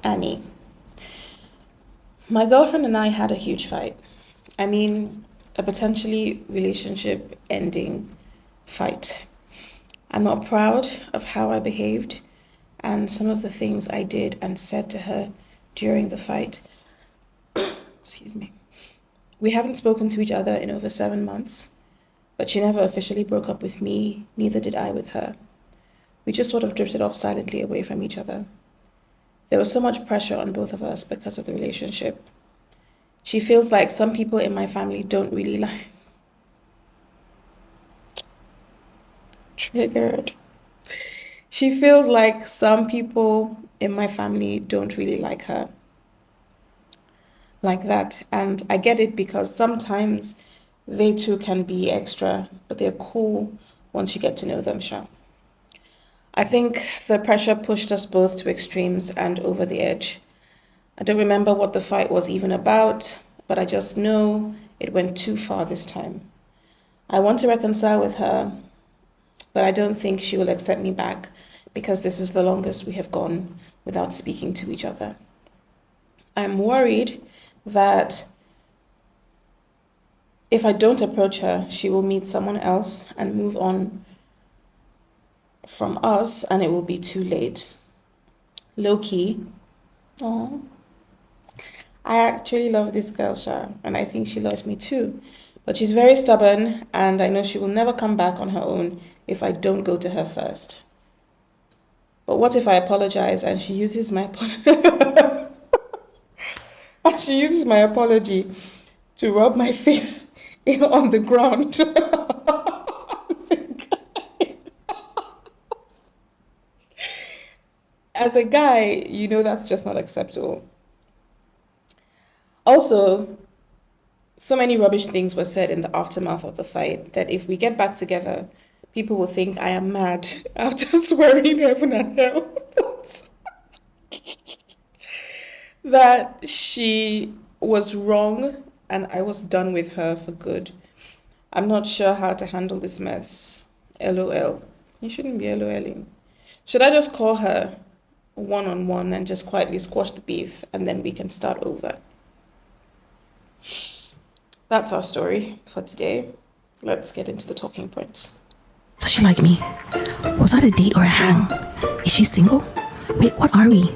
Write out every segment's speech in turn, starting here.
Annie. My girlfriend and I had a huge fight. I mean, a potentially relationship ending fight. I'm not proud of how I behaved and some of the things I did and said to her during the fight. Excuse me. We haven't spoken to each other in over 7 months, but she never officially broke up with me, neither did I with her. We just sort of drifted off silently away from each other. There was so much pressure on both of us because of the relationship. She feels like some people in my family don't really like. Triggered. She feels like some people in my family don't really like her like that. And I get it because sometimes they too can be extra, but they're cool once you get to know them, Sha. I think the pressure pushed us both to extremes and over the edge. I don't remember what the fight was even about, but I just know it went too far this time. I want to reconcile with her, but I don't think she will accept me back because this is the longest we have gone without speaking to each other. I'm worried that if I don't approach her, she will meet someone else and move on from us, and it will be too late. Low key. Oh, I actually love this girl, Sha, and I think she loves me too. But she's very stubborn, and I know she will never come back on her own if I don't go to her first. But what if I apologize and she uses my and she uses my apology to rub my face on the ground? As a guy, you know that's just not acceptable. Also, so many rubbish things were said in the aftermath of the fight that if we get back together, people will think I am mad after swearing heaven and hell that she was wrong and I was done with her for good. I'm not sure how to handle this mess. LOL. You shouldn't be LOLing. Should I just call her one on one and just quietly squash the beef and then we can start over? That's our story for today. Let's get into the talking points. Does she like me? Was that a date or a hang? Is she single? Wait, what are we?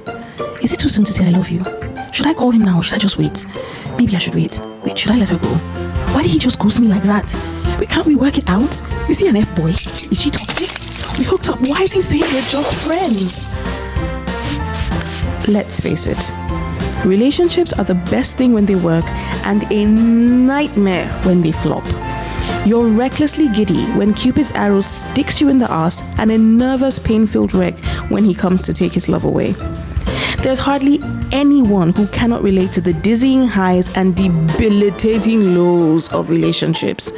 Is it too soon to say I love you? Should I call him now or should I just wait? Maybe I should wait. Wait, should I let her go? Why did he just ghost me like that? Wait, can't we work it out? Is he an F-boy? Is she toxic? We hooked up. Why is he saying we're just friends? Let's face it. Relationships are the best thing when they work and a nightmare when they flop. You're recklessly giddy when Cupid's arrow sticks you in the ass and a nervous, pain-filled wreck when he comes to take his love away. There's hardly anyone who cannot relate to the dizzying highs and debilitating lows of relationships.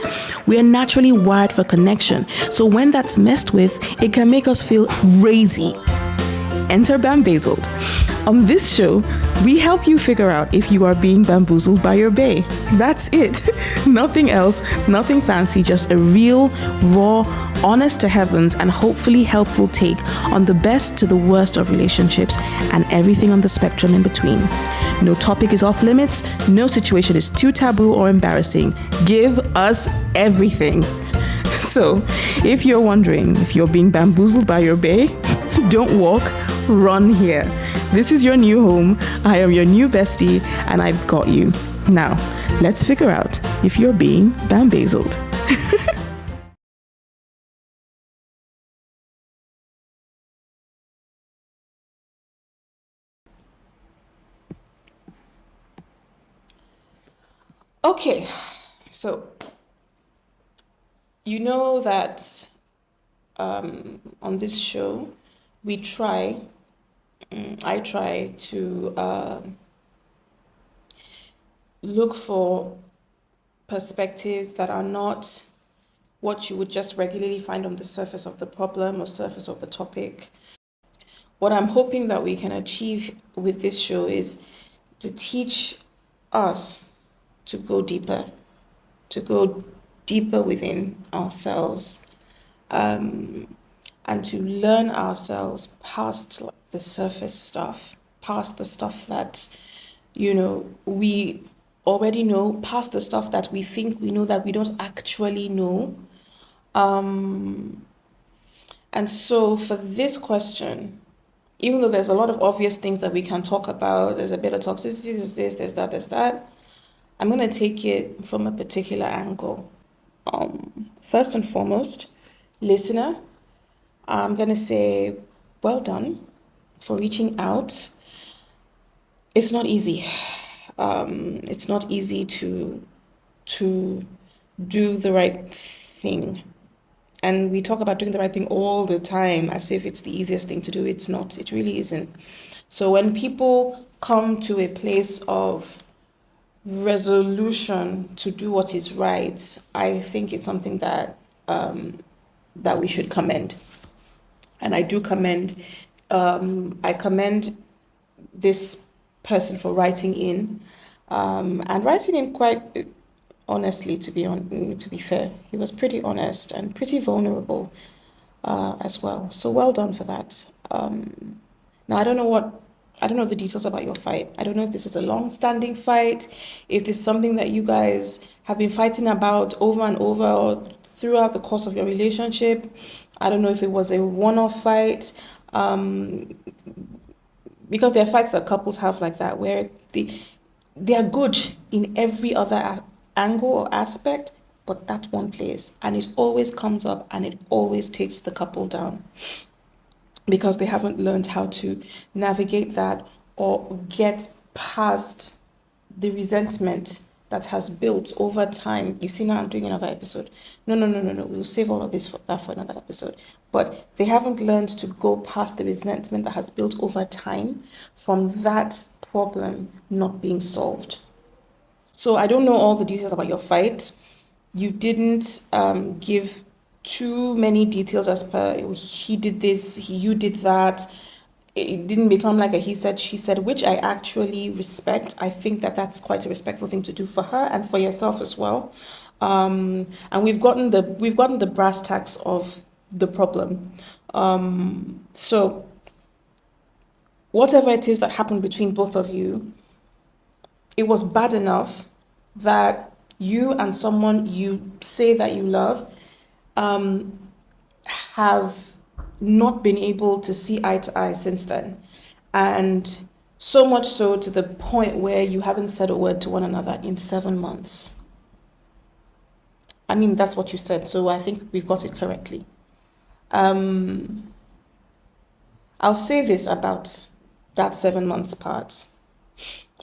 We are naturally wired for connection, so when that's messed with, it can make us feel crazy. Enter BamBAEzled. On this show, we help you figure out if you are being bamboozled by your bae. That's it. Nothing else, nothing fancy, just a real, raw, honest to heavens, and hopefully helpful take on the best to the worst of relationships and everything on the spectrum in between. No topic is off limits, no situation is too taboo or embarrassing. Give us everything. So, if you're wondering if you're being bamboozled by your bae, don't walk, run here. This is your new home. I am your new bestie, and I've got you. Now, let's figure out if you're being BamBAEzled. Okay, so you know that on this show, we try, I try to look for perspectives that are not what you would just regularly find on the surface of the problem or surface of the topic. What I'm hoping that we can achieve with this show is to teach us to go deeper within ourselves, and to learn ourselves past the surface stuff, past the stuff that, we already know, past the stuff that we think we know that we don't actually know. And so for this question, even though there's a lot of obvious things that we can talk about, there's a bit of toxicity, there's this, there's that, I'm going to take it from a particular angle. First and foremost, listener, I'm going to say, well done for reaching out. It's not easy. It's not easy to do the right thing. And we talk about doing the right thing all the time as if it's the easiest thing to do. It's not. It really isn't. So when people come to a place of resolution to do what is right, I think it's something that that we should commend. And I do commend. I commend this person for writing in, and writing in quite honestly. To be fair, he was pretty honest and pretty vulnerable as well. So well done for that. Now I don't know the details about your fight. I don't know if this is a long-standing fight, if this is something that you guys have been fighting about over and over or throughout the course of your relationship. I don't know if it was a one-off fight, because there are fights that couples have like that, where they are good in every other angle or aspect, but that one place, and it always comes up and it always takes the couple down, because they haven't learned how to navigate that or get past the resentment that has built over time. You see, now I'm doing another episode. No. We'll save all of this for another episode. But they haven't learned to go past the resentment that has built over time from that problem not being solved. So I don't know all the details about your fight. You didn't give too many details as per he did this, you did that. It didn't become like a he said, she said, which I actually respect. I think that that's quite a respectful thing to do for her and for yourself as well. And we've gotten the brass tacks of the problem. So whatever it is that happened between both of you, it was bad enough that you and someone you say that you love have not been able to see eye to eye since then. And so much so to the point where you haven't said a word to one another in 7 months. I mean, that's what you said, so I think we've got it correctly. I'll say this about that 7 months part.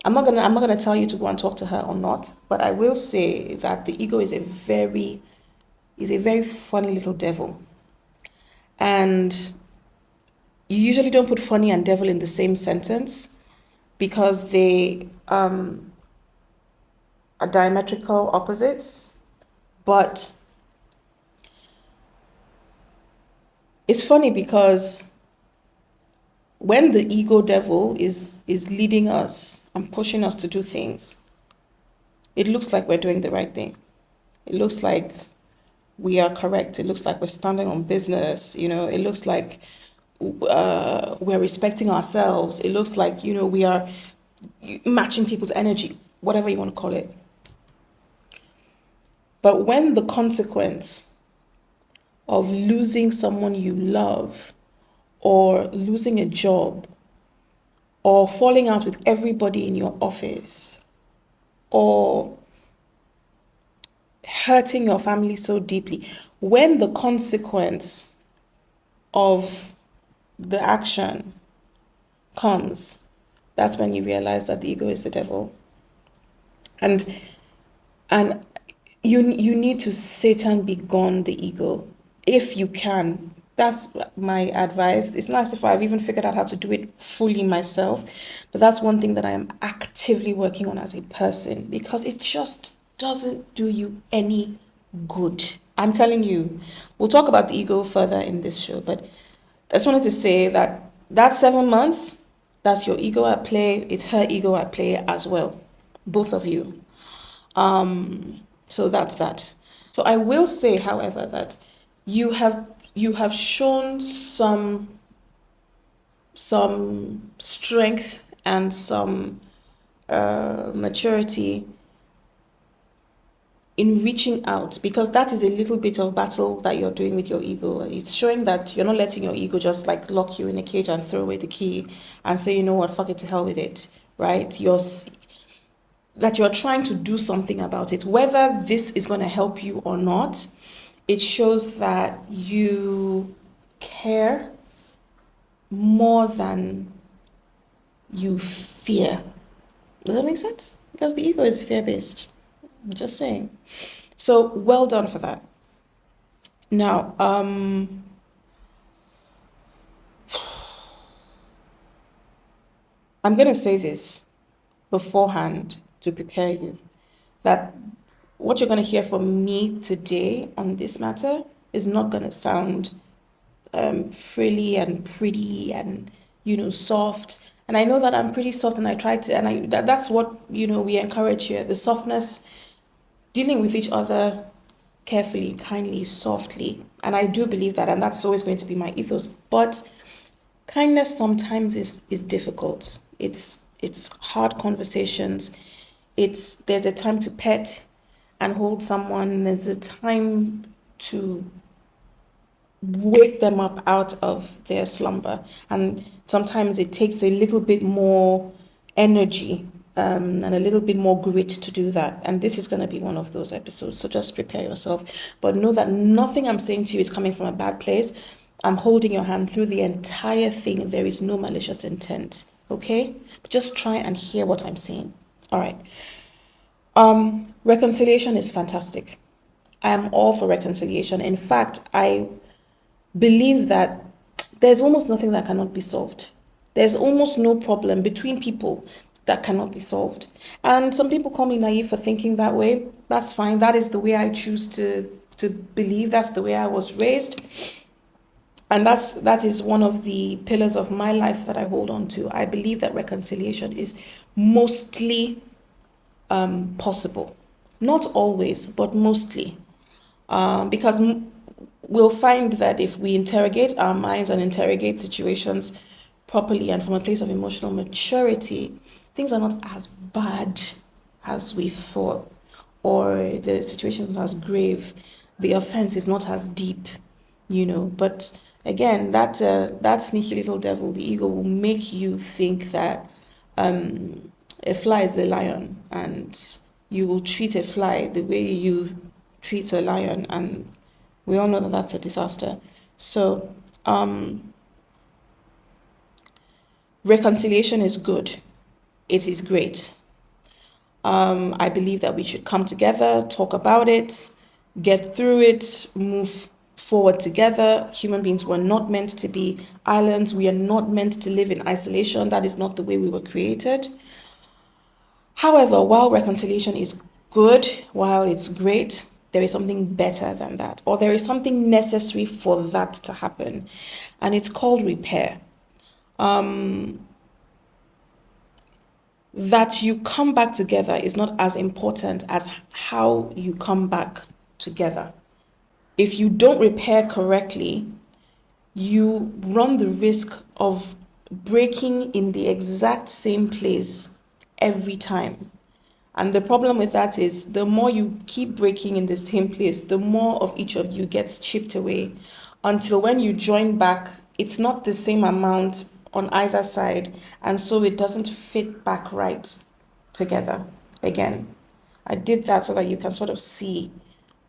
I'm not gonna tell you to go and talk to her or not, but I will say that the ego is a very funny little devil. And you usually don't put funny and devil in the same sentence, because they are diametrical opposites. But it's funny because when the ego devil is leading us and pushing us to do things, it looks like we're doing the right thing. It looks like we are correct. It looks like we're standing on business. It looks like we're respecting ourselves. It looks like, we are matching people's energy, whatever you want to call it. But when the consequence of losing someone you love, or losing a job, or falling out with everybody in your office, or hurting your family so deeply, when the consequence of the action comes, that's when you realize that the ego is the devil. And you need to Satan begone the ego if you can. That's my advice. It's not as if I've even figured out how to do it fully myself, but that's one thing that I am actively working on as a person, because it just doesn't do you any good. I'm telling you. We'll talk about the ego further in this show, but I just wanted to say that 7 months, that's your ego at play. It's her ego at play as well, both of you. So that's that. So I will say, however, that you have shown some strength and some maturity in reaching out, because that is a little bit of battle that you're doing with your ego. It's showing that you're not letting your ego just like lock you in a cage and throw away the key and say, you know what, fuck it, to hell with it, right? That you're trying to do something about it. Whether this is going to help you or not, it shows that you care more than you fear. Does that make sense? Because the ego is fear-based. I'm just saying. So well done for that. Now, I'm going to say this beforehand to prepare you, that what you're going to hear from me today on this matter is not going to sound frilly and pretty and, soft. And I know that I'm pretty soft, and I try to, and that's what, we encourage here, the softness, dealing with each other carefully, kindly, softly. And I do believe that, and that's always going to be my ethos. But kindness sometimes is difficult. It's hard conversations. There's a time to pet and hold someone. There's a time to wake them up out of their slumber. And sometimes it takes a little bit more energy and a little bit more grit to do that. And this is going to be one of those episodes. So just prepare yourself. But know that nothing I'm saying to you is coming from a bad place. I'm holding your hand through the entire thing. There is no malicious intent. Okay? But just try and hear what I'm saying. All right. Reconciliation is fantastic. I am all for reconciliation. In fact, I believe that there's almost nothing that cannot be solved. There's almost no problem between people that cannot be solved. And some people call me naive for thinking that way. That's fine. That is the way I choose to believe. That's the way I was raised. And that is one of the pillars of my life that I hold on to. I believe that reconciliation is mostly possible. Not always, but mostly. Because we'll find that if we interrogate our minds and interrogate situations properly and from a place of emotional maturity, things are not as bad as we thought, or the situation is not as grave, the offense is not as deep, But again, that sneaky little devil, the ego, will make you think that a fly is a lion, and you will treat a fly the way you treat a lion, and we all know that that's a disaster. So, reconciliation is good. It is great. I believe that we should come together, talk about it, get through it, move forward together. Human beings were not meant to be islands. We are not meant to live in isolation. That is not the way we were created. However, while reconciliation is good, while it's great, there is something better than that, or there is something necessary for that to happen, and it's called repair. That you come back together is not as important as how you come back together. If you don't repair correctly, you run the risk of breaking in the exact same place every time. And the problem with that is the more you keep breaking in the same place, the more of each of you gets chipped away, until when you join back, it's not the same amount on either side, and so it doesn't fit back right together again. I did that so that you can sort of see,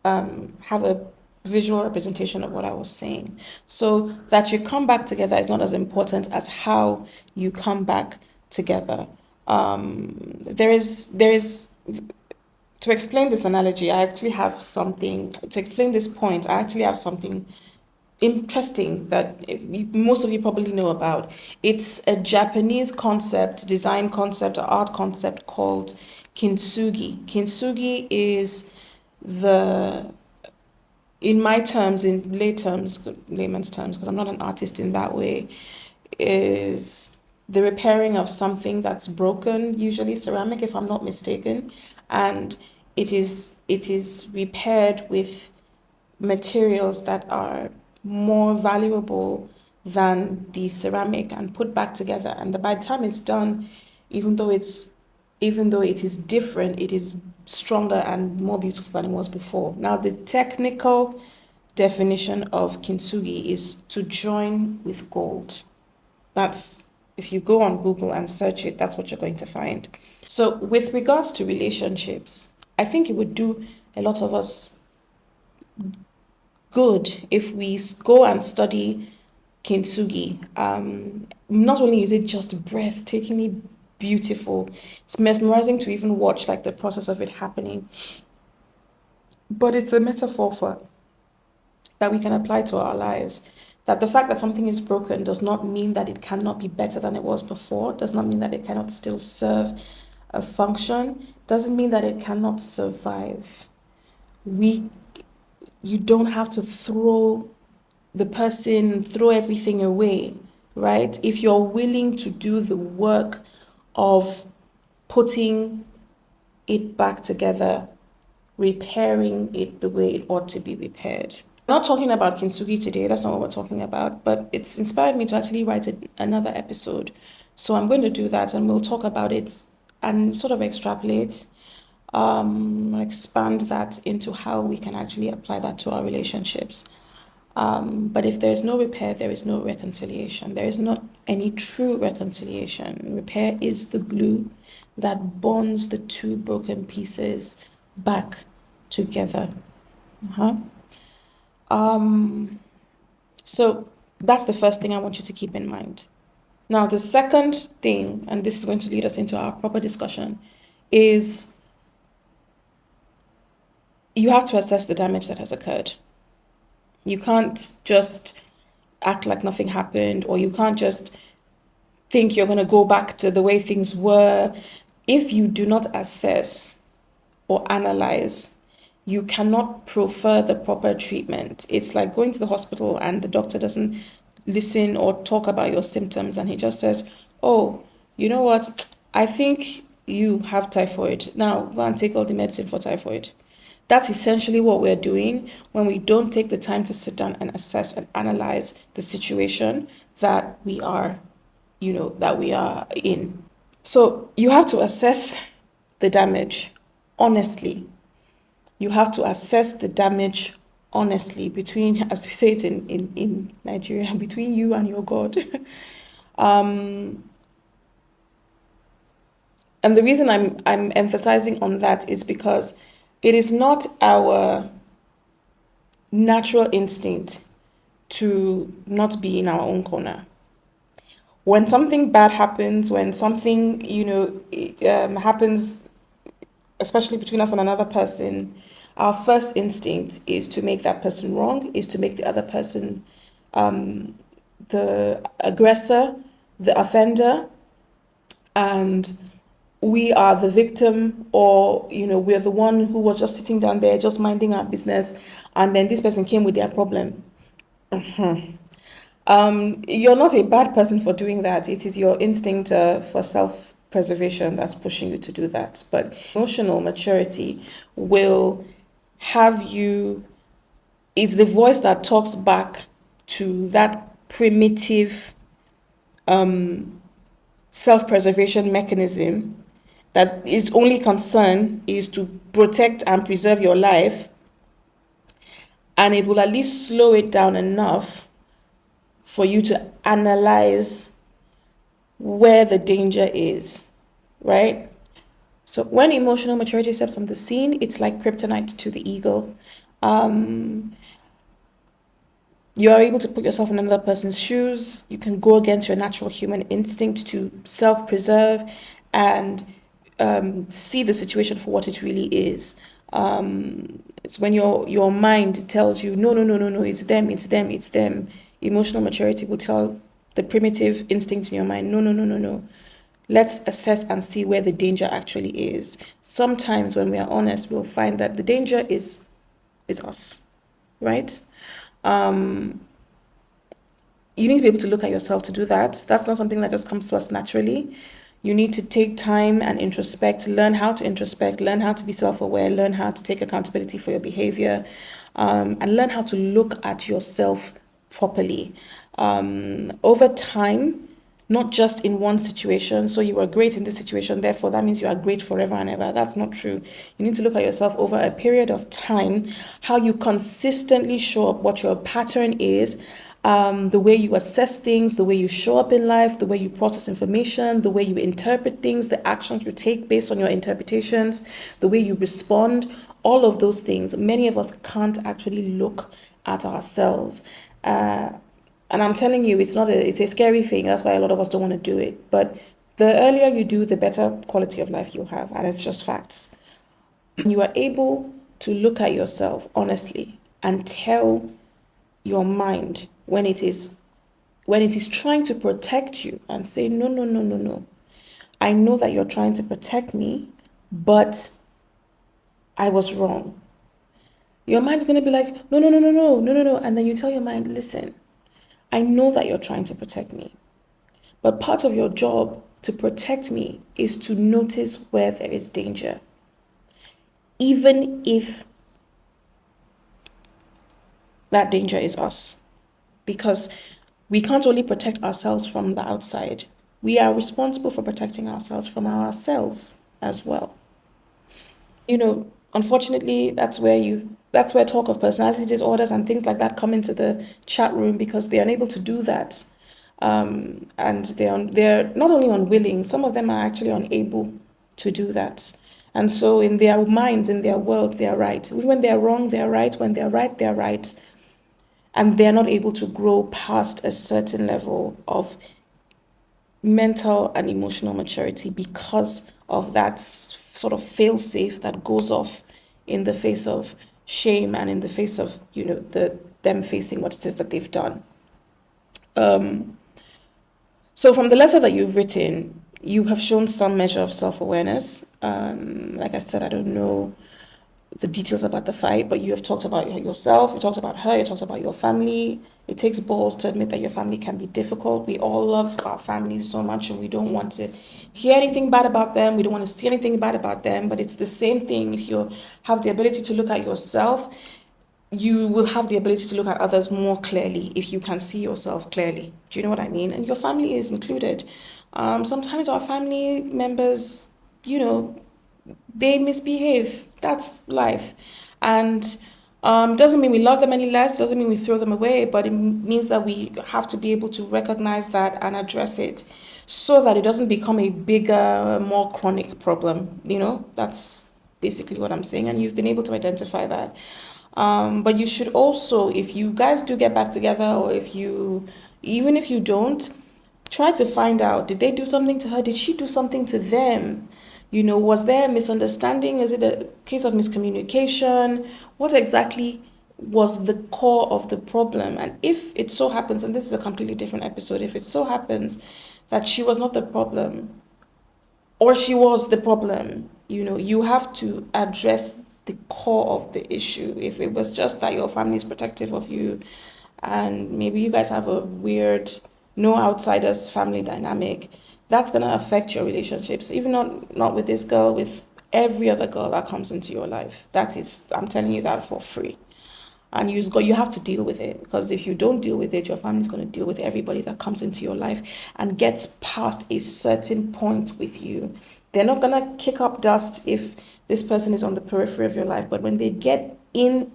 have a visual representation of what I was saying. So that you come back together is not as important as how you come back together. There is to explain this analogy, I actually have something to explain this point. I actually have something interesting that most of you probably know about. It's a Japanese concept, design concept, or art concept called kintsugi. Kintsugi is in my terms, in layman's terms, because I'm not an artist in that way, is the repairing of something that's broken, usually ceramic, if I'm not mistaken, and it is repaired with materials that are more valuable than the ceramic and put back together. And by the time it's done, even though it is different, it is stronger and more beautiful than it was before. Now, the technical definition of kintsugi is to join with gold. That's, if you go on Google and search it, that's what you're going to find. So, with regards to relationships, I think it would do a lot of us good if we go and study kintsugi. Not only is it just breathtakingly beautiful, it's mesmerizing to even watch like the process of it happening, but it's a metaphor for that we can apply to our lives. That the fact that something is broken does not mean that it cannot be better than it was before, does not mean that it cannot still serve a function, doesn't mean that it cannot survive. You don't have to throw everything away, right? If you're willing to do the work of putting it back together, repairing it the way it ought to be repaired. I'm not talking about kintsugi today, that's not what we're talking about, but it's inspired me to actually write another episode. So I'm going to do that and we'll talk about it and sort of extrapolate, expand that into how we can actually apply that to our relationships. But if there is no repair, there is no reconciliation. There is not any true reconciliation. Repair is the glue that bonds the two broken pieces back together. Uh-huh. So that's the first thing I want you to keep in mind. Now, the second thing, and this is going to lead us into our proper discussion, is you have to assess the damage that has occurred. You can't just act like nothing happened, or you can't just think you're going to go back to the way things were. If you do not assess or analyze, you cannot prefer the proper treatment. It's like going to the hospital and the doctor doesn't listen or talk about your symptoms, and he just says, oh, you know what? I think you have typhoid. Now go and take all the medicine for typhoid. That's essentially what we're doing when we don't take the time to sit down and assess and analyze the situation that we are in. So you have to assess the damage honestly. You have to assess the damage honestly between, as we say it in Nigeria, between you and your God. And the reason I'm emphasizing on that is because it is not our natural instinct to not be in our own corner. When something bad happens, when something, happens, especially between us and another person, our first instinct is to make that person wrong, is to make the other person the aggressor, the offender, and we are the victim, or we're the one who was just sitting down there just minding our business, and then this person came with their problem. You're not a bad person for doing that. It is your instinct for self-preservation that's pushing you to do that. But emotional maturity will have you, it's the voice that talks back to that primitive self-preservation mechanism that its only concern is to protect and preserve your life, and it will at least slow it down enough for you to analyze where the danger is, right? So when emotional maturity steps on the scene, it's like kryptonite to the ego. You are able to put yourself in another person's shoes. You can go against your natural human instinct to self-preserve and see the situation for what it really is. It's when your mind tells you, no, it's them. Emotional maturity will tell the primitive instinct in your mind, no. Let's assess and see where the danger actually is. Sometimes when we are honest, we'll find that the danger is us, right? You need to be able to look at yourself to do that. That's not something that just comes to us naturally. You need to take time and introspect, learn how to be self-aware, learn how to take accountability for your behavior, and learn how to look at yourself properly. Over time, not just in one situation. So you are great in this situation, therefore that means you are great forever and ever. That's not true. You need to look at yourself over a period of time, how you consistently show up, what your pattern is, the way you assess things, the way you show up in life, the way you process information, the way you interpret things, the actions you take based on your interpretations, the way you respond, all of those things. Many of us can't actually look at ourselves. And I'm telling you, it's a scary thing. That's why a lot of us don't want to do it. But the earlier you do, the better quality of life you'll have. And it's just facts. You are able to look at yourself honestly and tell your mind when it is trying to protect you and say, no, no, no, no, no. I know that you're trying to protect me, but I was wrong. Your mind's going to be like, no, no, no, no, no, no, no, no. And then you tell your mind, listen, I know that you're trying to protect me, but part of your job to protect me is to notice where there is danger. Even if that danger is us. Because we can't only protect ourselves from the outside. We are responsible for protecting ourselves from ourselves as well. Unfortunately, that's where talk of personality disorders and things like that come into the chat room because they're unable to do that. And they're not only unwilling, some of them are actually unable to do that. And so in their minds, in their world, they're right. When they're wrong, they're right. When they're right, they're right. And they're not able to grow past a certain level of mental and emotional maturity because of that sort of fail safe that goes off in the face of shame and in the face of them facing what it is that they've done. So from the letter that you've written, you have shown some measure of self-awareness. Like I said, I don't know the details about the fight, but you have talked about yourself, you talked about her, you talked about your family. It takes balls to admit that your family can be difficult. We all love our families so much and we don't want to hear anything bad about them. We don't want to see anything bad about them, but it's the same thing. If you have the ability to look at yourself, you will have the ability to look at others more clearly if you can see yourself clearly. Do you know what I mean? And your family is included. Sometimes our family members, they misbehave. That's life. And doesn't mean we love them any less, doesn't mean we throw them away, but it means that we have to be able to recognize that and address it so that it doesn't become a bigger, more chronic problem. That's basically what I'm saying. And you've been able to identify that. But you should also, if you guys do get back together, or even if you don't, try to find out, did they do something to her? Did she do something to them? Was there a misunderstanding? Is it a case of miscommunication? What exactly was the core of the problem? And if it so happens, and this is a completely different episode, if it so happens that she was not the problem, or she was the problem, you have to address the core of the issue. If it was just that your family is protective of you, and maybe you guys have a weird no outsiders family dynamic, that's going to affect your relationships, even not with this girl, with every other girl that comes into your life. That is, I'm telling you that for free. And you have to deal with it, because if you don't deal with it, your family's going to deal with everybody that comes into your life and gets past a certain point with you. They're not going to kick up dust if this person is on the periphery of your life, but when they get in,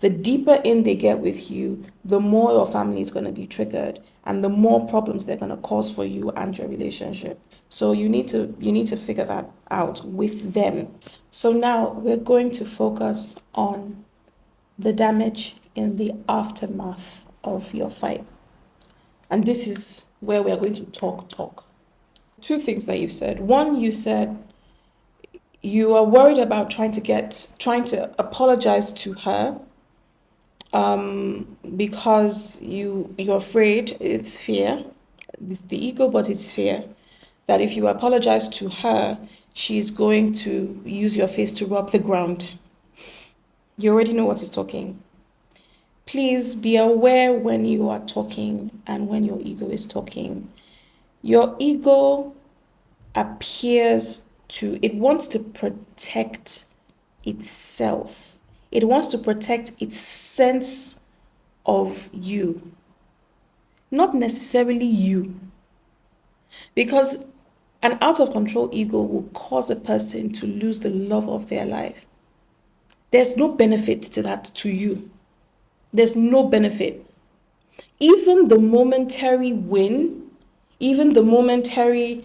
the deeper in they get with you, the more your family is going to be triggered and the more problems they're going to cause for you and your relationship. So you need to figure that out with them. So now we're going to focus on the damage in the aftermath of your fight. And this is where we are going to talk. Two things that you said. One, you said you are worried about trying to apologize to her because you're afraid. It's fear. It's the ego, but it's fear that if you apologize to her, she's going to use your face to rub the ground. You already know what is talking. Please be aware when you are talking and when your ego is talking. Your ego it wants to protect itself. It wants to protect its sense of you. Not necessarily you. Because an out of control ego will cause a person to lose the love of their life. There's no benefit to that to you. There's no benefit. Even the momentary win, even the momentary,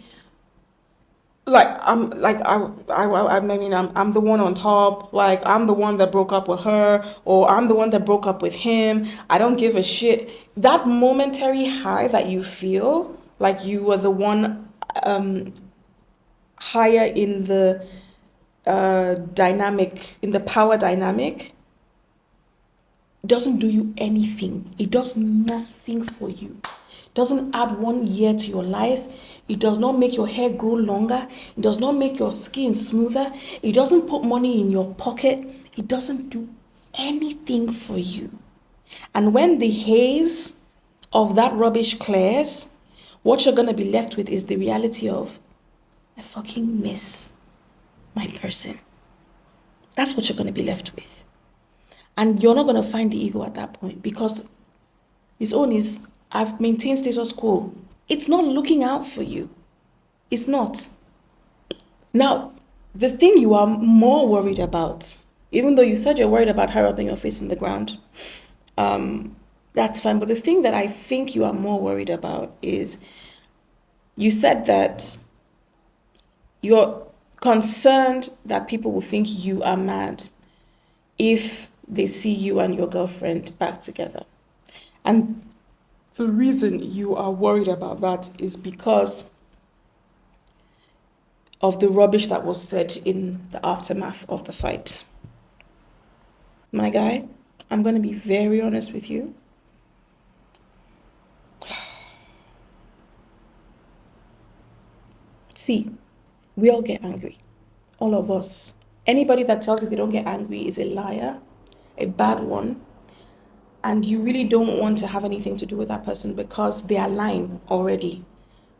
I'm the one on top, like I'm the one that broke up with her, or I'm the one that broke up with him, I don't give a shit. That momentary high that you feel like you were the one higher in the dynamic, in the power dynamic, doesn't do you anything. It does nothing for you. It doesn't add 1 year to your life. It does not make your hair grow longer. It does not make your skin smoother. It doesn't put money in your pocket. It doesn't do anything for you. And when the haze of that rubbish clears, what you're going to be left with is the reality of, I fucking miss my person. That's what you're going to be left with. And you're not going to find the ego at that point, because his own is, I've maintained status quo. It's not looking out for you. It's not. Now, the thing you are more worried about, even though you said you're worried about her rubbing your face in the ground, that's fine. But the thing that I think you are more worried about is, you said that you're concerned that people will think you are mad if they see you and your girlfriend back together. And the reason you are worried about that is because of the rubbish that was said in the aftermath of the fight. My guy, I'm going to be very honest with you. See, we all get angry. All of us. Anybody that tells you they don't get angry is a liar, a bad one, and you really don't want to have anything to do with that person because they are lying already.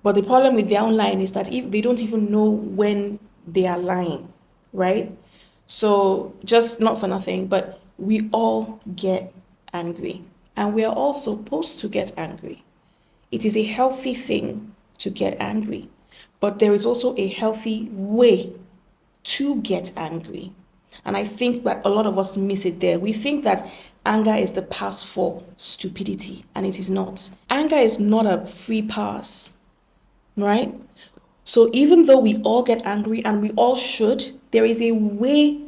But the problem with their own lying is that if they don't even know when they are lying, right? So just not for nothing, but we all get angry, and we are all supposed to get angry. It is a healthy thing to get angry, but there is also a healthy way to get angry. And I think that a lot of us miss it there. We think that anger is the pass for stupidity, and it is not. Anger is not a free pass, right? So even though we all get angry, and we all should, there is a way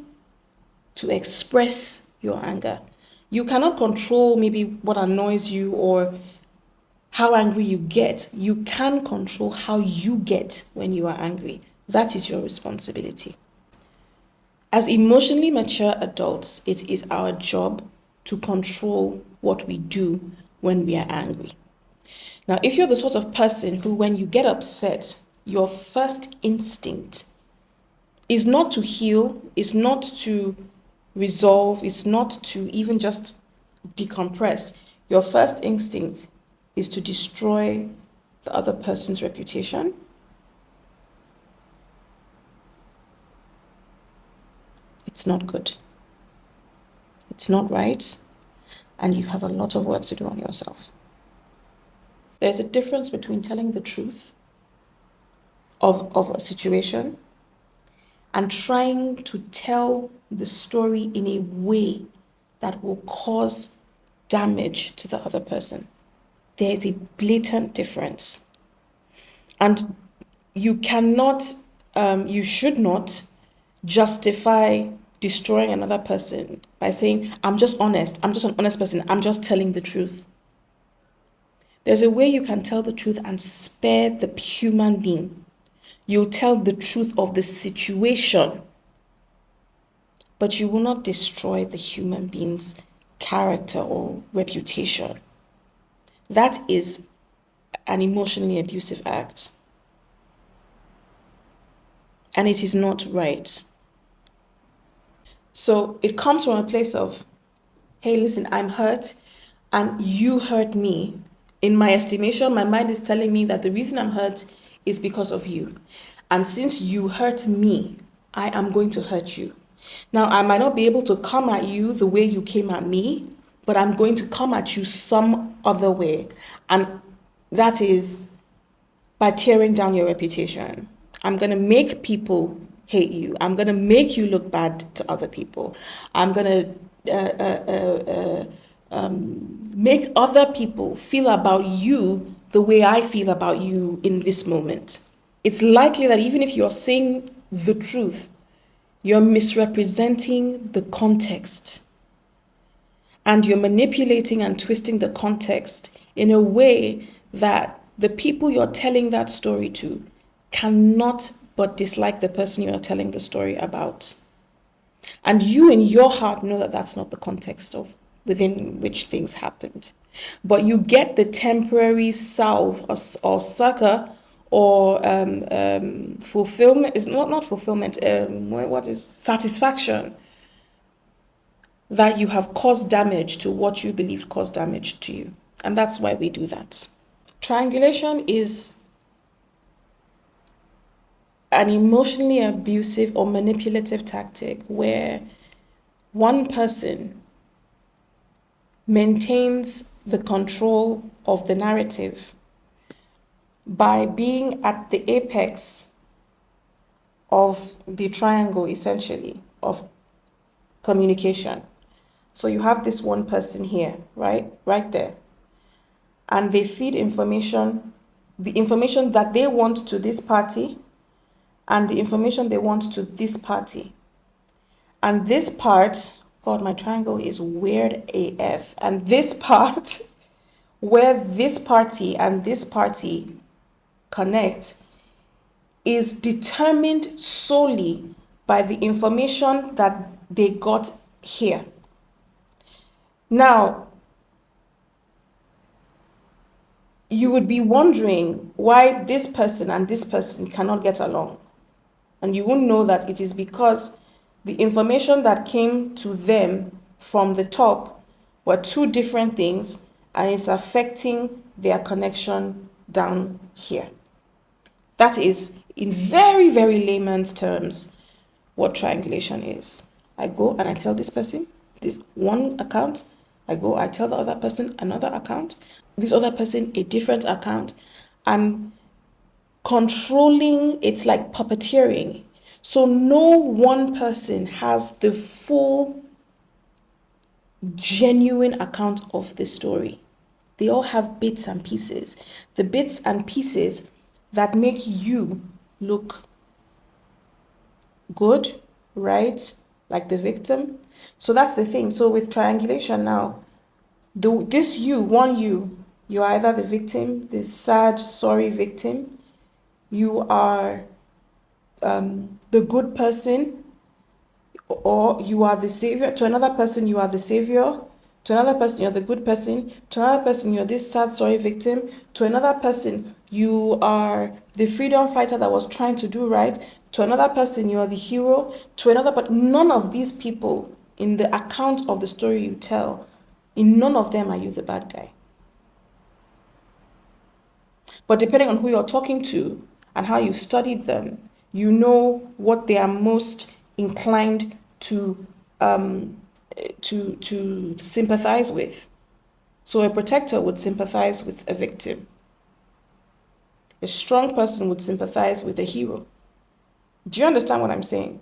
to express your anger. You cannot control maybe what annoys you or how angry you get. You can control how you get when you are angry. That is your responsibility. As emotionally mature adults, it is our job to control what we do when we are angry. Now, if you're the sort of person who, when you get upset, your first instinct is not to heal, is not to resolve, it's not to even just decompress. Your first instinct is to destroy the other person's reputation. It's not good. It's not right. And you have a lot of work to do on yourself. There's a difference between telling the truth of a situation and trying to tell the story in a way that will cause damage to the other person. There is a blatant difference. And you cannot, you should not justify destroying another person by saying, I'm just honest, I'm just an honest person, I'm just telling the truth. There's a way you can tell the truth and spare the human being. You'll tell the truth of the situation, but you will not destroy the human being's character or reputation. That is an emotionally abusive act. And it is not right. So it comes from a place of, hey, listen, I'm hurt and you hurt me. In my estimation, my mind is telling me that the reason I'm hurt is because of you. And since you hurt me, I am going to hurt you. Now, I might not be able to come at you the way you came at me, but I'm going to come at you some other way. And that is by tearing down your reputation. I'm going to make people hate you. I'm going to make you look bad to other people. I'm going to make other people feel about you the way I feel about you in this moment. It's likely that even if you're saying the truth, you're misrepresenting the context, and you're manipulating and twisting the context in a way that the people you're telling that story to cannot but dislike the person you're telling the story about. And you in your heart know that that's not the context of within which things happened. But you get the temporary salve or succor or fulfillment, is not fulfillment, what is satisfaction, that you have caused damage to what you believed caused damage to you. And that's why we do that. Triangulation is an emotionally abusive or manipulative tactic where one person maintains the control of the narrative by being at the apex of the triangle, essentially, of communication. So you have this one person here, right there, and they feed information, the information that they want to this party and the information they want to this party. And this part, God, my triangle is weird AF. And this part, where this party and this party connect, is determined solely by the information that they got here. Now, you would be wondering why this person and this person cannot get along. And you won't know that it is because the information that came to them from the top were two different things, and it's affecting their connection down here. That is, in very, very layman's terms, what triangulation is. I go and I tell this person this one account. I tell the other person another account. This other person a different account. I'm controlling, it's like puppeteering. So no one person has the full, genuine account of the story. They all have bits and pieces. The bits and pieces that make you look good, right? Like the victim. So that's the thing. So with triangulation now, this you are either the victim, the sad, sorry victim. You are the good person, or you are the savior. To another person, you are the savior. To another person, you're the good person. To another person, you're this sad, sorry victim. To another person, you are the freedom fighter that was trying to do right. To another person, you are the hero. To another, but none of these people in the account of the story you tell, in none of them are you the bad guy. But depending on who you're talking to and how you studied them, you know what they are most inclined to sympathize with. So a protector would sympathize with a victim. A strong person would sympathize with a hero. Do you understand what I'm saying?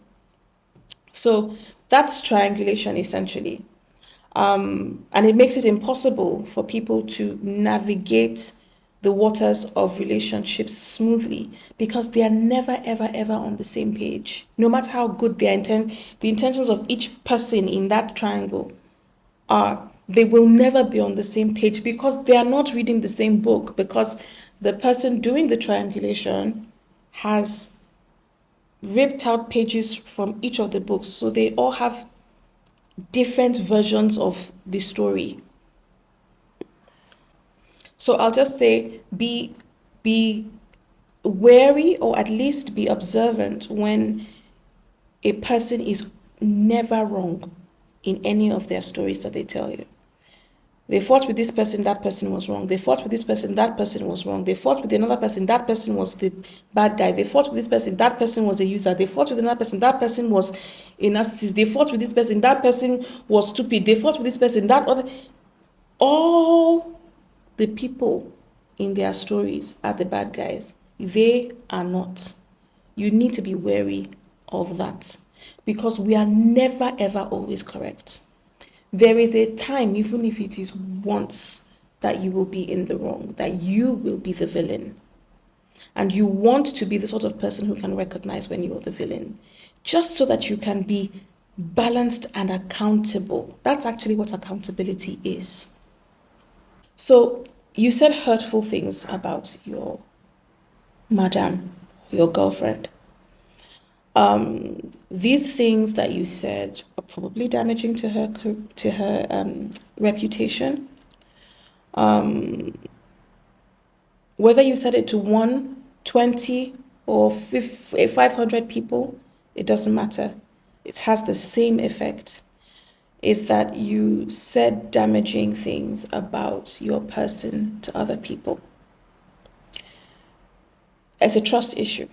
So that's triangulation essentially. And it makes it impossible for people to navigate the waters of relationships smoothly because they are never, ever, ever on the same page. No matter how good the intentions of each person in that triangle are, they will never be on the same page because they are not reading the same book, because the person doing the triangulation has ripped out pages from each of the books. So they all have different versions of the story. So I'll just say be wary, or at least be observant when a person is never wrong in any of their stories that they tell you. They fought with this person, that person was wrong. They fought with this person, that person was wrong. They fought with another person, that person was the bad guy. They fought with this person, that person was a user. They fought with another person, that person was a narcissist. They fought with this person, that person was stupid. They fought with this person, that other. All the people in their stories are the bad guys. They are not. You need to be wary of that because we are never ever always correct. There is a time, even if it is once, that you will be in the wrong, that you will be the villain. And you want to be the sort of person who can recognize when you're the villain, just so that you can be balanced and accountable. That's actually what accountability is. So you said hurtful things about your madam, your girlfriend. These things that you said are probably damaging to her reputation. Whether you said it to 1, 20, or 500 people, it doesn't matter. It has the same effect. Is that you said damaging things about your person to other people. It's a trust issue.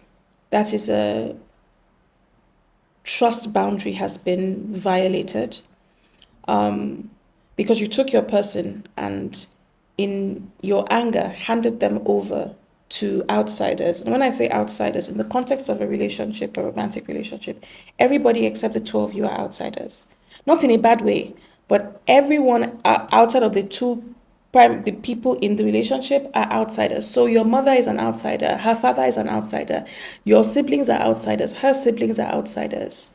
That is a trust boundary has been violated because you took your person and in your anger handed them over to outsiders. And when I say outsiders, in the context of a relationship, a romantic relationship, everybody except the two of you are outsiders. Not in a bad way, but everyone outside of the people in the relationship are outsiders. So your mother is an outsider, her father is an outsider, your siblings are outsiders, her siblings are outsiders.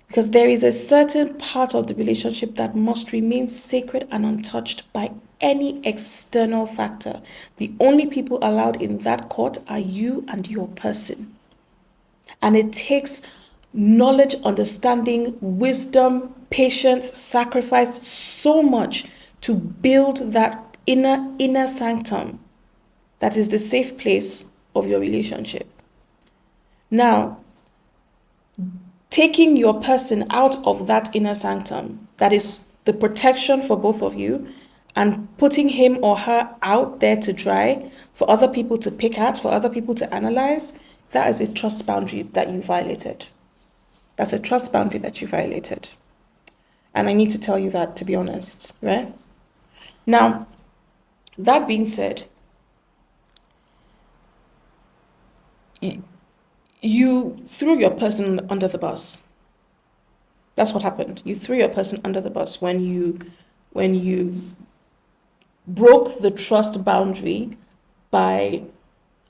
Because there is a certain part of the relationship that must remain sacred and untouched by any external factor. The only people allowed in that court are you and your person. And it takes knowledge, understanding, wisdom, patience, sacrifice, so much to build that inner sanctum that is the safe place of your relationship. Now, taking your person out of that inner sanctum, that is the protection for both of you, and putting him or her out there to dry for other people to pick at, for other people to analyze, that is a trust boundary that you violated. That's a trust boundary that you violated. And I need to tell you that, to be honest, right? Now, that being said, you threw your person under the bus. That's what happened. You threw your person under the bus when you broke the trust boundary by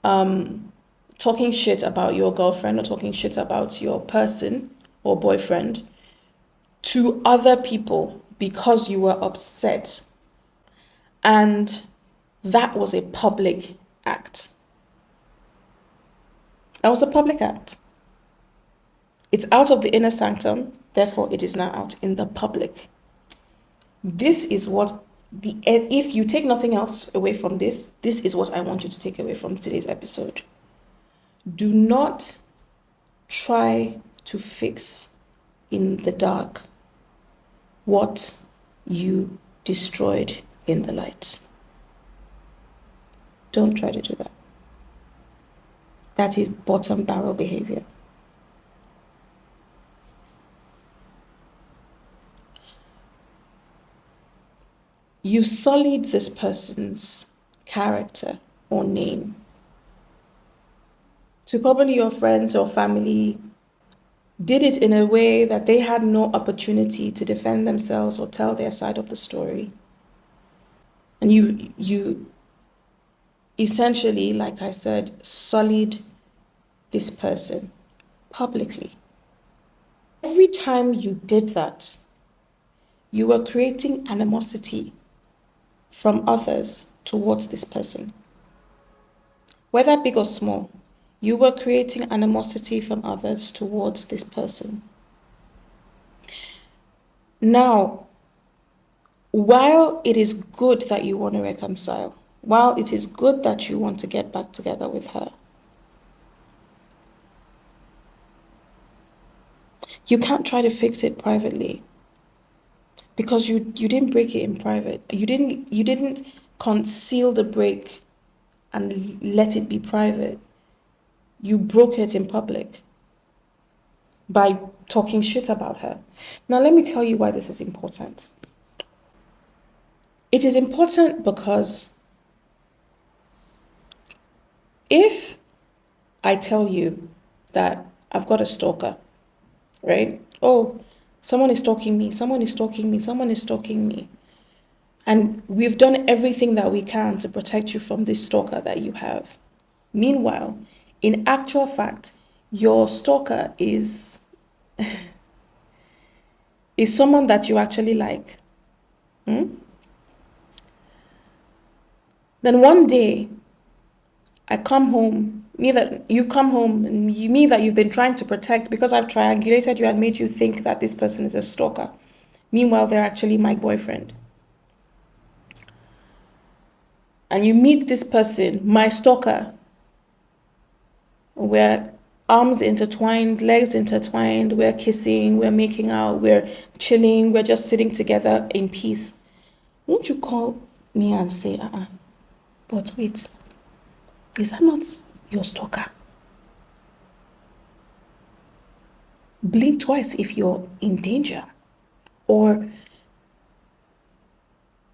talking shit about your girlfriend or talking shit about your person or boyfriend to other people because you were upset. And that was a public act. That was a public act. It's out of the inner sanctum, therefore it is now out in the public. This is what if you take nothing else away from this is what I want you to take away from today's episode. Do not try to fix in the dark what you destroyed in the light. Don't try to do that. That is bottom barrel behavior. You sullied this person's character or name to probably your friends or family, did it in a way that they had no opportunity to defend themselves or tell their side of the story. And you essentially, like I said, sullied this person publicly. Every time you did that, you were creating animosity from others towards this person. Whether big or small, you were creating animosity from others towards this person. Now, while it is good that you want to reconcile, while it is good that you want to get back together with her, you can't try to fix it privately because you didn't break it in private. You didn't conceal the break and let it be private. You broke it in public by talking shit about her. Now, let me tell you why this is important. It is important because If I tell you that I've got a stalker, right? Oh, someone is stalking me, someone is stalking me, someone is stalking me. And we've done everything that we can to protect you from this stalker that you have. Meanwhile, in actual fact, your stalker is someone that you actually like. Then one day, I come home, me that you come home, and me that you've been trying to protect because I've triangulated you and made you think that this person is a stalker. Meanwhile, they're actually my boyfriend. And you meet this person, my stalker, we're arms intertwined, legs intertwined, we're kissing, we're making out, we're chilling, we're just sitting together in peace. Won't you call me and say, but wait, is that not your stalker? Blink twice if you're in danger. Or,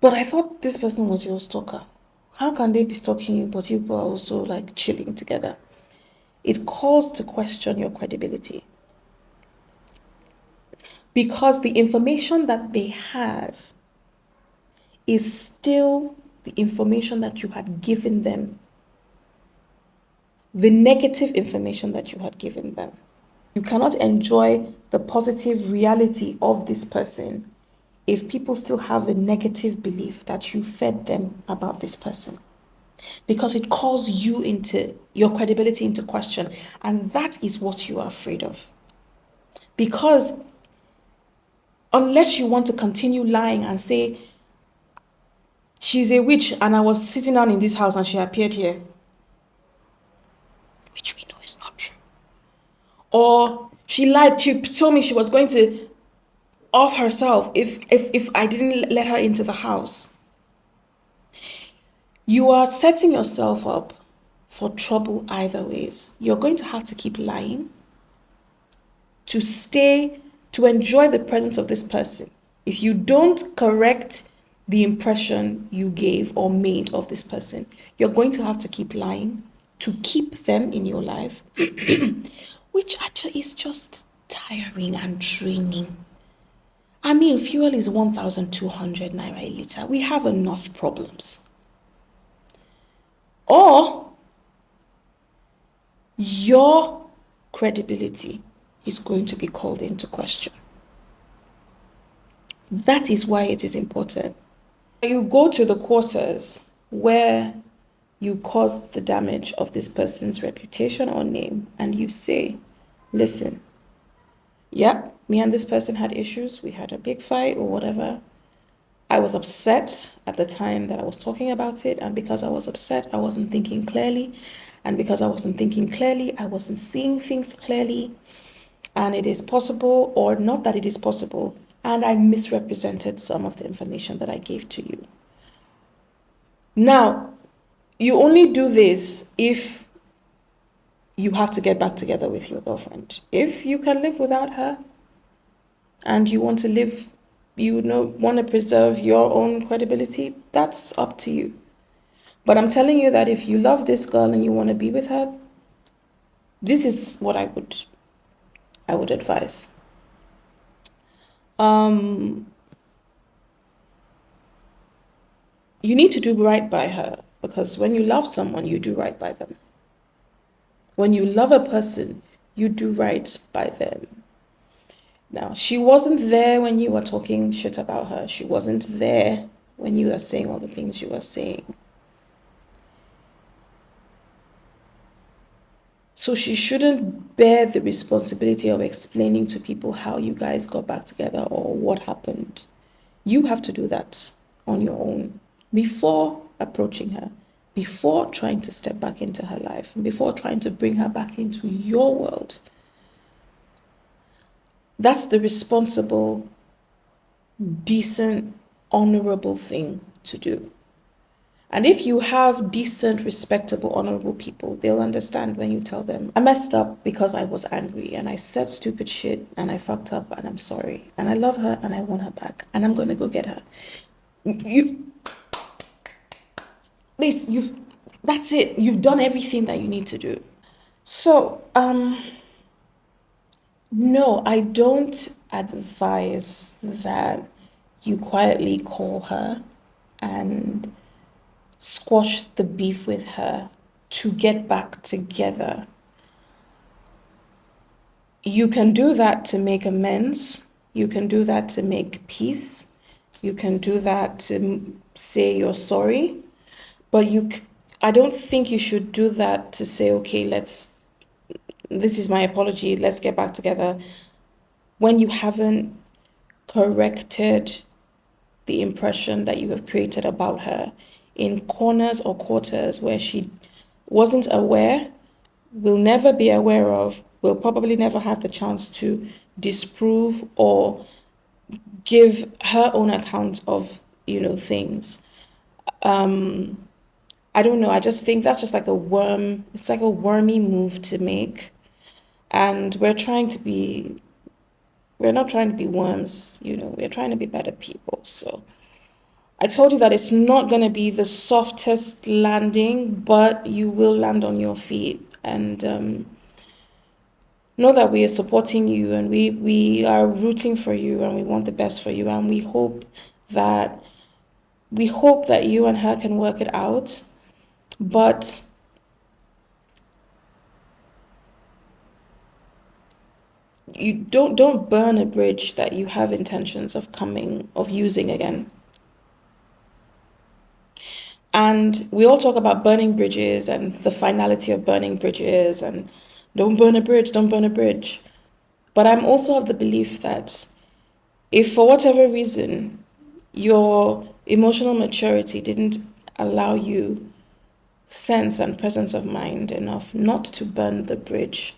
but I thought this person was your stalker. How can they be stalking you, but you are also like chilling together? It calls to question your credibility. Because the information that they have is still the information that you had given them, the negative information that you had given them. You cannot enjoy the positive reality of this person if people still have a negative belief that you fed them about this person. Because it calls you into your credibility into question. And that is what you are afraid of. Because unless you want to continue lying and say, she's a witch and I was sitting down in this house and she appeared here, which we know is not true. Or she lied, she told me she was going to off herself if I didn't let her into the house. You are setting yourself up for trouble either ways. You're going to have to keep lying to enjoy the presence of this person. If you don't correct the impression you gave or made of this person, you're going to have to keep lying to keep them in your life, which actually is just tiring and draining. I mean, fuel is 1,200 naira a liter. We have enough problems. Or your credibility is going to be called into question. That is why it is important. You go to the quarters where you caused the damage of this person's reputation or name and you say, listen, yeah, me and this person had issues. We had a big fight or whatever. I was upset at the time that I was talking about it. And because I was upset, I wasn't thinking clearly. And because I wasn't thinking clearly, I wasn't seeing things clearly. And it is possible, or not that it is possible, and I misrepresented some of the information that I gave to you. Now, you only do this if you have to get back together with your girlfriend. If you can live without her and you want to live, want to preserve your own credibility, that's up to you. But I'm telling you that if you love this girl and you want to be with her, this is what I would advise. You need to do right by her, because when you love someone, you do right by them. When you love a person, you do right by them. Now, she wasn't there when you were talking shit about her. She wasn't there when you were saying all the things you were saying. So she shouldn't bear the responsibility of explaining to people how you guys got back together or what happened. You have to do that on your own before approaching her, before trying to step back into her life, and before trying to bring her back into your world. That's the responsible, decent, honorable thing to do. And if you have decent, respectable, honorable people, they'll understand when you tell them, I messed up because I was angry and I said stupid shit and I fucked up and I'm sorry. And I love her and I want her back and I'm going to go get her. That's it. You've done everything that you need to do. So, no, I don't advise that you quietly call her and squash the beef with her to get back together. You can do that to make amends. You can do that to make peace. You can do that to say you're sorry. But I don't think you should do that to say, okay, this is my apology, let's get back together, when you haven't corrected the impression that you have created about her in corners or quarters where she wasn't aware, will never be aware of, will probably never have the chance to disprove or give her own account of, things. I don't know. I just think that's just like it's like a wormy move to make. And we're not trying to be worms, we're trying to be better people. So I told you that it's not going to be the softest landing, but you will land on your feet. And know that we are supporting you, and we are rooting for you, and we want the best for you. And that we hope that you and her can work it out. But you don't burn a bridge that you have intentions of using again. And we all talk about burning bridges and the finality of burning bridges and don't burn a bridge, don't burn a bridge. But I'm also of the belief that if for whatever reason your emotional maturity didn't allow you sense and presence of mind enough not to burn the bridge,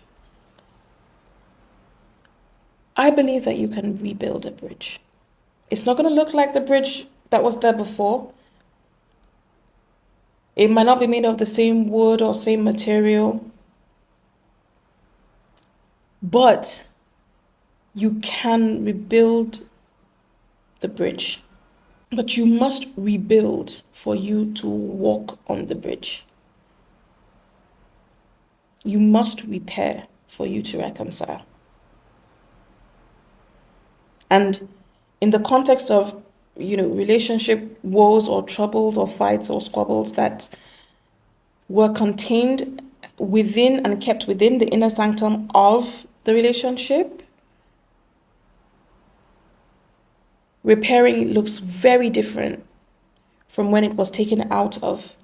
I believe that you can rebuild a bridge. It's not going to look like the bridge that was there before. It might not be made of the same wood or same material, but you can rebuild the bridge. But you must rebuild for you to walk on the bridge. You must repair for you to reconcile. And in the context of, relationship woes or troubles or fights or squabbles that were contained within and kept within the inner sanctum of the relationship, repairing looks very different from when it was taken out of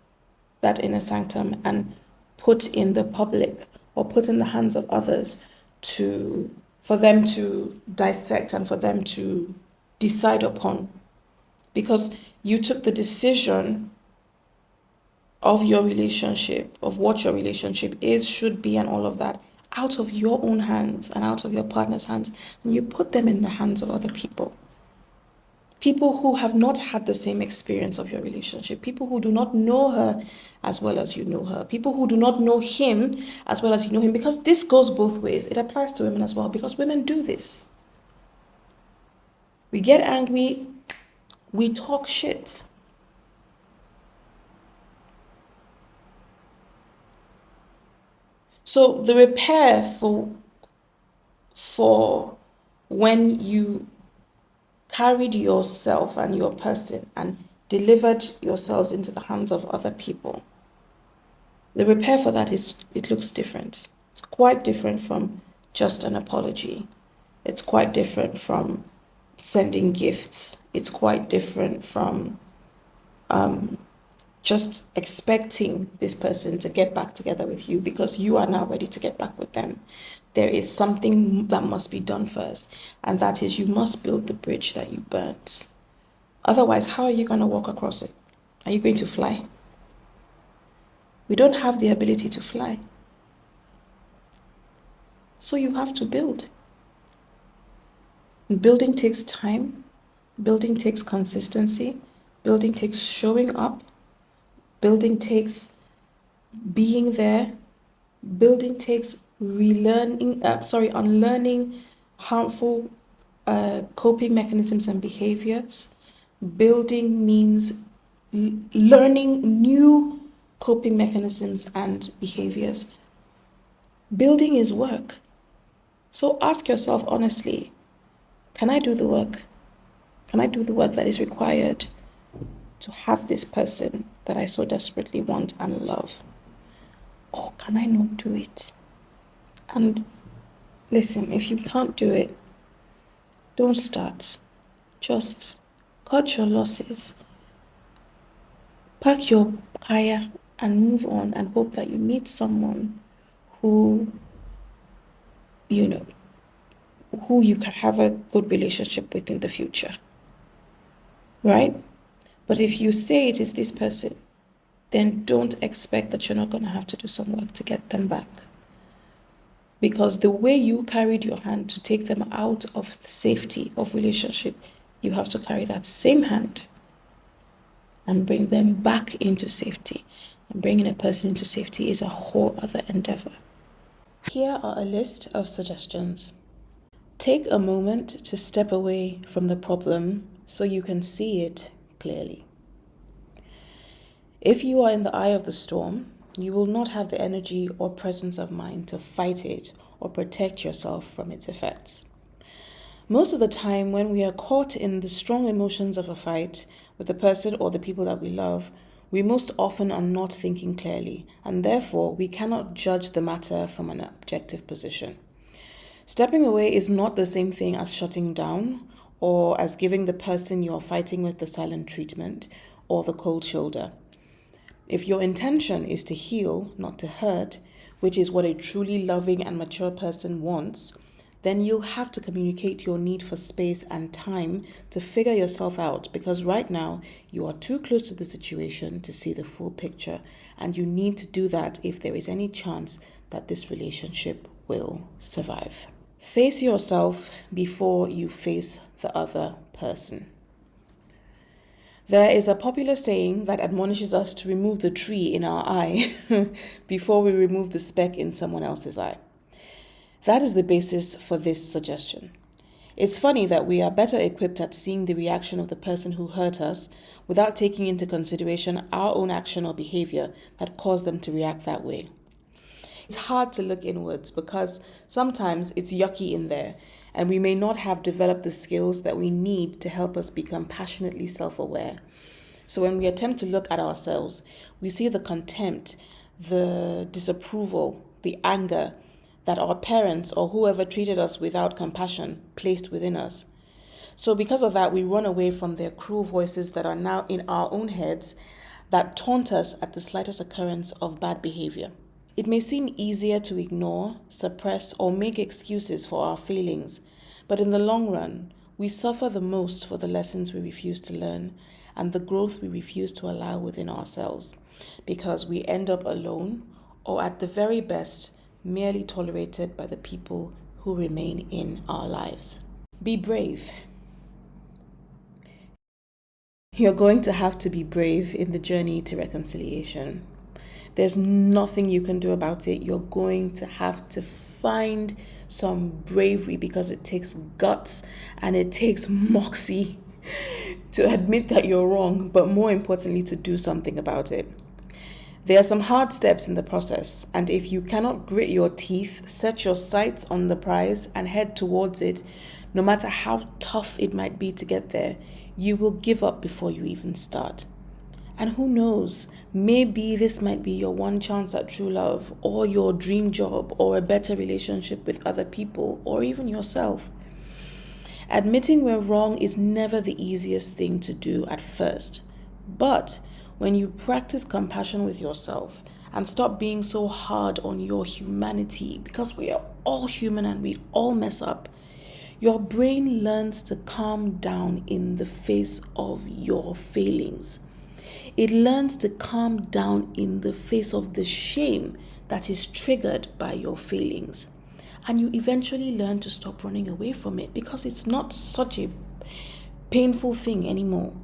that inner sanctum and put in the public or put in the hands of others for them to dissect and for them to decide upon. Because you took the decision of your relationship, of what your relationship is, should be, and all of that, out of your own hands and out of your partner's hands, and you put them in the hands of other people. People who have not had the same experience of your relationship, people who do not know her as well as you know her, people who do not know him as well as you know him, because this goes both ways. It applies to women as well, because women do this. We get angry, we talk shit. So the repair for when you carried yourself and your person and delivered yourselves into the hands of other people, the repair for that it looks different. It's quite different from just an apology. It's quite different from sending gifts. It's quite different from just expecting this person to get back together with you because you are now ready to get back with them. There is something that must be done first, and that is you must build the bridge that you burnt. Otherwise, how are you going to walk across it? Are you going to fly? We don't have the ability to fly. So you have to build. And building takes time. Building takes consistency. Building takes showing up. Building takes being there. Building takes unlearning harmful coping mechanisms and behaviors. Building means learning new coping mechanisms, and behaviors. Building is work. So ask yourself honestly, can I do the work? Can I do the work that is required to have this person that I so desperately want and love? Or can I not do it? And listen, if you can't do it, don't start. Just cut your losses, pack your kaya, and move on and hope that you meet someone who, you know, who you can have a good relationship with in the future. Right? But if you say it is this person, then don't expect that you're not going to have to do some work to get them back. Because the way you carried your hand to take them out of the safety of relationship, you have to carry that same hand and bring them back into safety. And bringing a person into safety is a whole other endeavor. Here are a list of suggestions. Take a moment to step away from the problem so you can see it clearly. If you are in the eye of the storm, you will not have the energy or presence of mind to fight it or protect yourself from its effects. Most of the time, when we are caught in the strong emotions of a fight with the person or the people that we love, we most often are not thinking clearly, and therefore we cannot judge the matter from an objective position. Stepping away is not the same thing as shutting down or as giving the person you're fighting with the silent treatment or the cold shoulder. If your intention is to heal, not to hurt, which is what a truly loving and mature person wants, then you'll have to communicate your need for space and time to figure yourself out, because right now you are too close to the situation to see the full picture, and you need to do that if there is any chance that this relationship will survive. Face yourself before you face the other person. There is a popular saying that admonishes us to remove the tree in our eye before we remove the speck in someone else's eye. That is the basis for this suggestion. It's funny that we are better equipped at seeing the reaction of the person who hurt us without taking into consideration our own action or behavior that caused them to react that way. It's hard to look inwards because sometimes it's yucky in there, and we may not have developed the skills that we need to help us become passionately self-aware. So when we attempt to look at ourselves, we see the contempt, the disapproval, the anger that our parents or whoever treated us without compassion placed within us. So because of that, we run away from their cruel voices that are now in our own heads that taunt us at the slightest occurrence of bad behavior. It may seem easier to ignore, suppress, or make excuses for our feelings, but in the long run, we suffer the most for the lessons we refuse to learn and the growth we refuse to allow within ourselves, because we end up alone, or at the very best, merely tolerated by the people who remain in our lives. Be brave. You're going to have to be brave in the journey to reconciliation. There's nothing you can do about it. You're going to have to find some bravery, because it takes guts and it takes moxie to admit that you're wrong, but more importantly, to do something about it. There are some hard steps in the process, and if you cannot grit your teeth, set your sights on the prize and head towards it, no matter how tough it might be to get there, you will give up before you even start. And who knows, maybe this might be your one chance at true love, or your dream job, or a better relationship with other people, or even yourself. Admitting we're wrong is never the easiest thing to do at first. But when you practice compassion with yourself and stop being so hard on your humanity, because we are all human and we all mess up, your brain learns to calm down in the face of your failings. It learns to calm down in the face of the shame that is triggered by your failings. And you eventually learn to stop running away from it, because it's not such a painful thing anymore.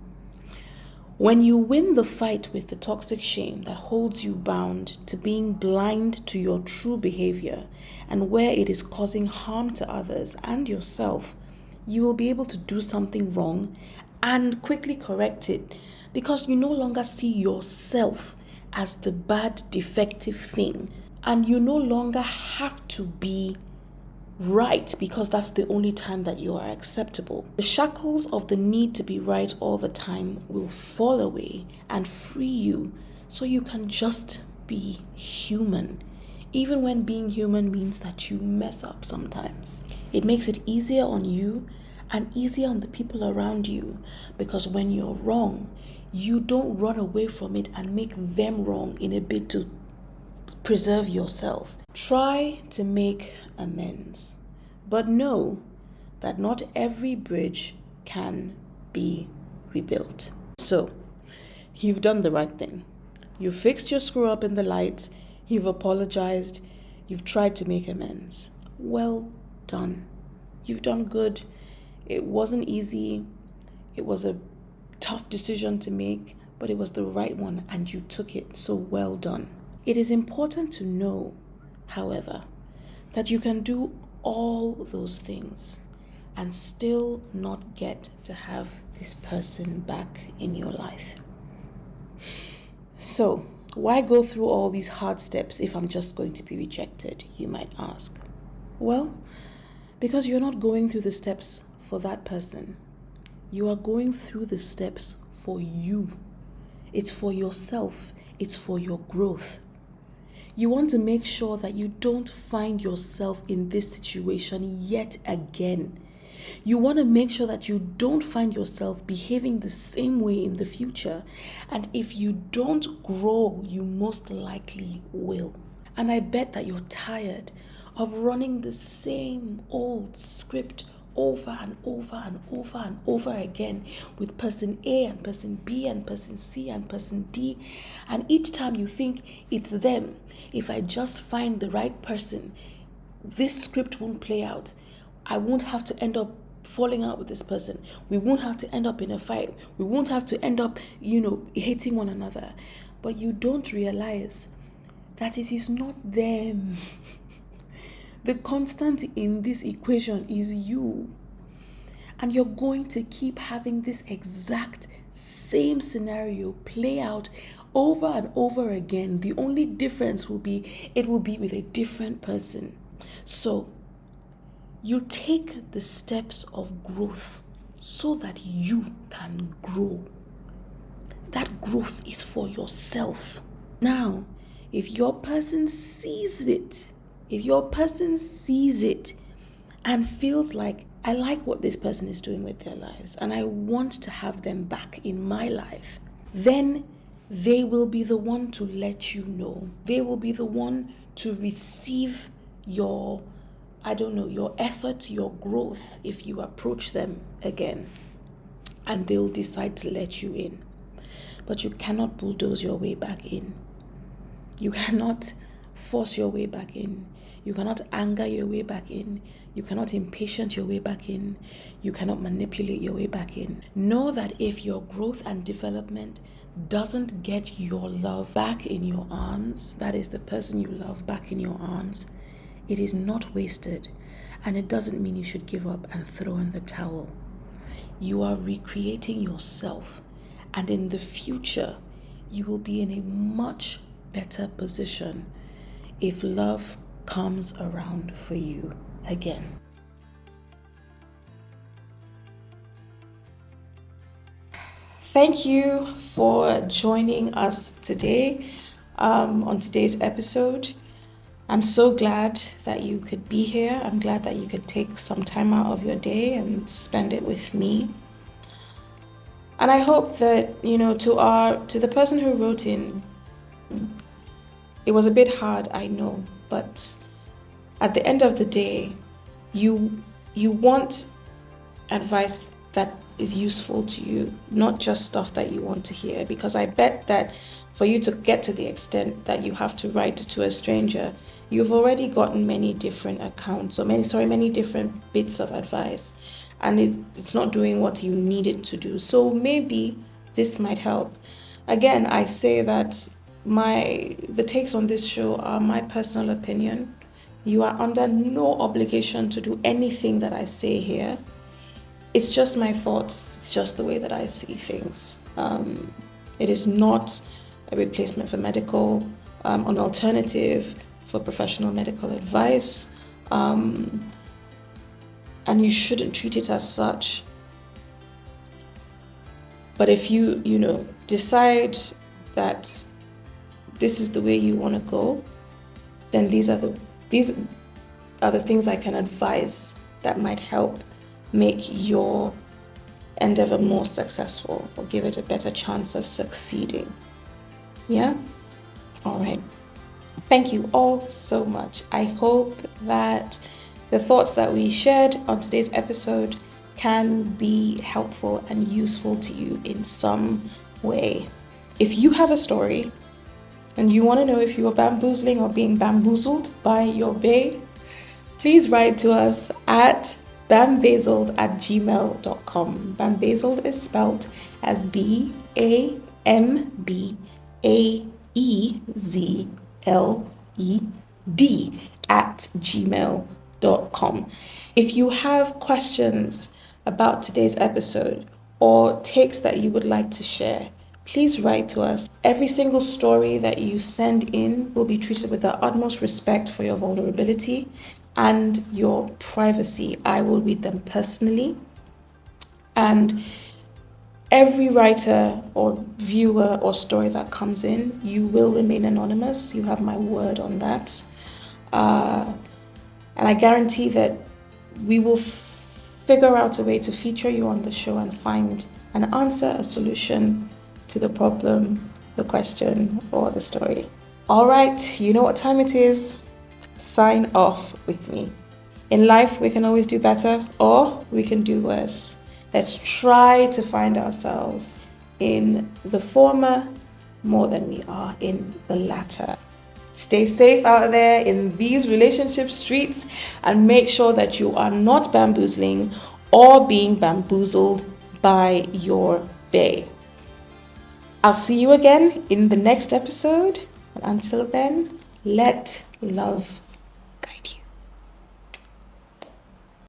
When you win the fight with the toxic shame that holds you bound to being blind to your true behavior and where it is causing harm to others and yourself, you will be able to do something wrong and quickly correct it, because you no longer see yourself as the bad, defective thing. And you no longer have to be right because that's the only time that you are acceptable. The shackles of the need to be right all the time will fall away and free you so you can just be human. Even when being human means that you mess up sometimes. It makes it easier on you and easier on the people around you, because when you're wrong, you don't run away from it and make them wrong in a bid to preserve yourself. Try to make amends, but know that not every bridge can be rebuilt. So, you've done the right thing. You've fixed your screw up in the light, you've apologized, you've tried to make amends. Well done. You've done good. It wasn't easy. It was a tough decision to make, but it was the right one and you took it, so well done. It is important to know, however, that you can do all those things and still not get to have this person back in your life. So, why go through all these hard steps if I'm just going to be rejected, you might ask? Well, because you're not going through the steps for that person. You are going through the steps for you. It's for yourself. It's for your growth. You want to make sure that you don't find yourself in this situation yet again. You want to make sure that you don't find yourself behaving the same way in the future. And if you don't grow, you most likely will. And I bet that you're tired of running the same old script over and over and over and over again with person A and person B and person C and person D. And each time you think it's them, if I just find the right person, this script won't play out. I won't have to end up falling out with this person. We won't have to end up in a fight. We won't have to end up, hating one another. But you don't realize that it is not them. The constant in this equation is you. And you're going to keep having this exact same scenario play out over and over again. The only difference will be, it will be with a different person. So, you take the steps of growth so that you can grow. That growth is for yourself. Now, if your person sees it, and feels like, I like what this person is doing with their lives and I want to have them back in my life, then they will be the one to let you know. They will be the one to receive your effort, your growth if you approach them again. And they'll decide to let you in. But you cannot bulldoze your way back in. You cannot force your way back in. You cannot anger your way back in. You cannot impatient your way back in. You cannot manipulate your way back in. Know that if your growth and development doesn't get your love back in your arms, that is the person you love back in your arms, it is not wasted, and it doesn't mean you should give up and throw in the towel. You are recreating yourself, and in the future, you will be in a much better position if love comes around for you again. Thank you for joining us today on today's episode. I'm so glad that you could be here. I'm glad that you could take some time out of your day and spend it with me. And I hope that, to the person who wrote in, it was a bit hard, I know, but at the end of the day, you want advice that is useful to you, not just stuff that you want to hear, because I bet that for you to get to the extent that you have to write to a stranger, you've already gotten many different accounts, or many different bits of advice, and it's not doing what you need it to do. So maybe this might help. Again, I say that the takes on this show are my personal opinion. You are under no obligation to do anything that I say here. It's just my thoughts. It's just the way that I see things. It is not a replacement for medical, an alternative for professional medical advice, and you shouldn't treat it as such. But if you decide that this is the way you want to go, then these are the things I can advise that might help make your endeavor more successful or give it a better chance of succeeding. Yeah? All right. Thank you all so much. I hope that the thoughts that we shared on today's episode can be helpful and useful to you in some way. If you have a story and you want to know if you are bamboozling or being bamboozled by your bae, please write to us at BamBAEzled@gmail.com. BamBAEzled is spelled as BamBAEzled @gmail.com. If you have questions about today's episode or takes that you would like to share, please write to us. Every single story that you send in will be treated with the utmost respect for your vulnerability and your privacy. I will read them personally. And every writer or viewer or story that comes in, you will remain anonymous. You have my word on that. And I guarantee that we will figure out a way to feature you on the show and find an answer, a solution to the problem, the question, or the story. All right, you know what time it is. Sign off with me. In life, we can always do better or we can do worse. Let's try to find ourselves in the former more than we are in the latter. Stay safe out there in these relationship streets and make sure that you are not bamboozling or being bamboozled by your bae. I'll see you again in the next episode. And until then, let love